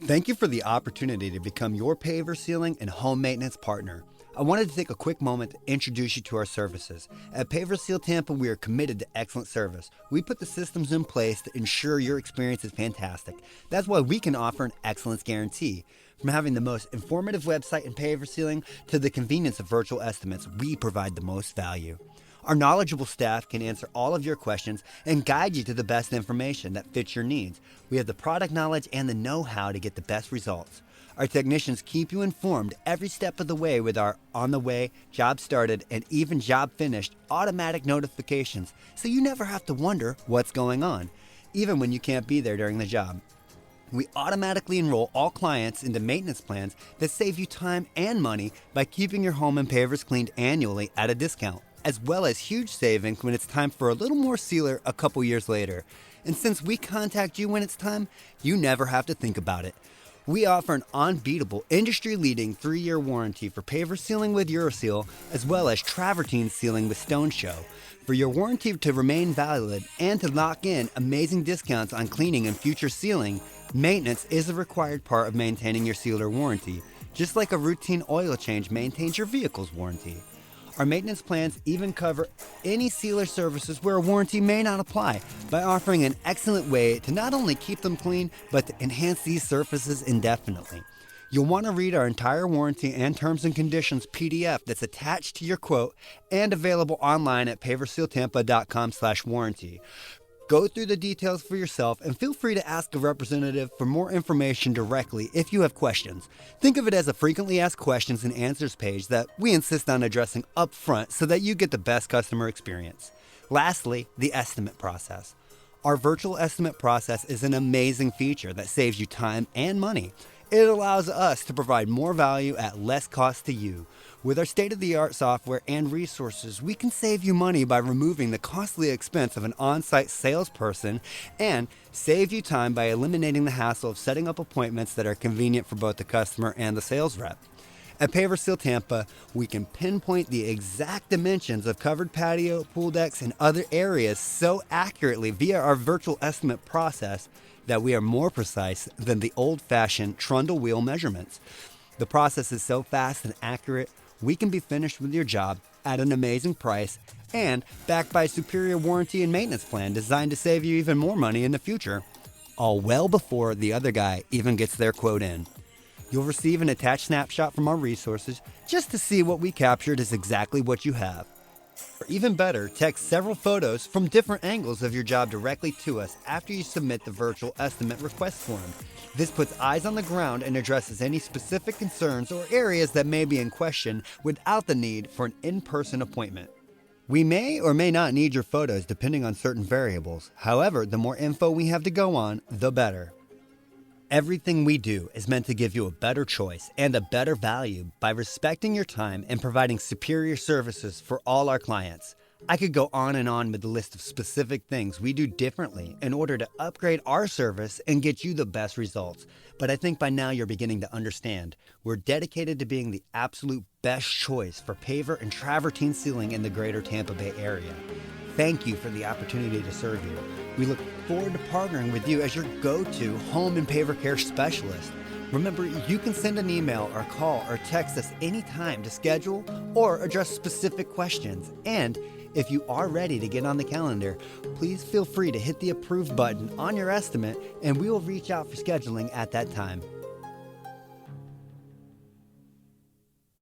Thank you for the opportunity to become your paver sealing and home maintenance partner. I wanted to take a quick moment to introduce you to our services. At Paver Seal Tampa, we are committed to excellent service. We put the systems in place to ensure your experience is fantastic. That's why we can offer an excellence guarantee. From having the most informative website in paver sealing to the convenience of virtual estimates, we provide the most value. Our knowledgeable staff can answer all of your questions and guide you to the best information that fits your needs. We have the product knowledge and the know-how to get the best results. Our technicians keep you informed every step of the way with our on the way, job started, and even job finished automatic notifications, so you never have to wonder what's going on, even when you can't be there during the job. We automatically enroll all clients into maintenance plans that save you time and money by keeping your home and pavers cleaned annually at a discount, as well as huge savings when it's time for a little more sealer a couple years later. And since we contact you when it's time, you never have to think about it. We offer an unbeatable, industry-leading 3-year warranty for paver sealing with Uraseal, as well as Travertine sealing with Stone Show. For your warranty to remain valid and to lock in amazing discounts on cleaning and future sealing, maintenance is a required part of maintaining your sealer warranty, just like a routine oil change maintains your vehicle's warranty. Our maintenance plans even cover any sealer services where a warranty may not apply by offering an excellent way to not only keep them clean, but to enhance these surfaces indefinitely. You'll want to read our entire warranty and terms and conditions PDF that's attached to your quote and available online at paversealtampa.com/warranty. Go through the details for yourself and feel free to ask a representative for more information directly if you have questions. Think of it as a frequently asked questions and answers page that we insist on addressing up front so that you get the best customer experience. Lastly, the estimate process. Our virtual estimate process is an amazing feature that saves you time and money. It allows us to provide more value at less cost to you. With our state-of-the-art software and resources, we can save you money by removing the costly expense of an on-site salesperson and save you time by eliminating the hassle of setting up appointments that are convenient for both the customer and the sales rep. At Paver Seal Tampa, we can pinpoint the exact dimensions of covered patio, pool decks, and other areas so accurately via our virtual estimate process that we are more precise than the old-fashioned trundle wheel measurements. The process is so fast and accurate, we can be finished with your job at an amazing price and backed by a superior warranty and maintenance plan designed to save you even more money in the future, all well before the other guy even gets their quote in. You'll receive an attached snapshot from our resources just to see what we captured is exactly what you have. Or even better, text several photos from different angles of your job directly to us after you submit the virtual estimate request form. This puts eyes on the ground and addresses any specific concerns or areas that may be in question without the need for an in-person appointment. We may or may not need your photos depending on certain variables. However, the more info we have to go on, the better. Everything we do is meant to give you a better choice and a better value by respecting your time and providing superior services for all our clients. I could go on and on with the list of specific things we do differently in order to upgrade our service and get you the best results. But I think by now you're beginning to understand. We're dedicated to being the absolute best choice for paver and travertine sealing in the greater Tampa Bay area. Thank you for the opportunity to serve you. We look forward to partnering with you as your go-to home and paver care specialist. Remember, you can send an email or call or text us anytime to schedule or address specific questions. And if you are ready to get on the calendar, please feel free to hit the approve button on your estimate and we will reach out for scheduling at that time.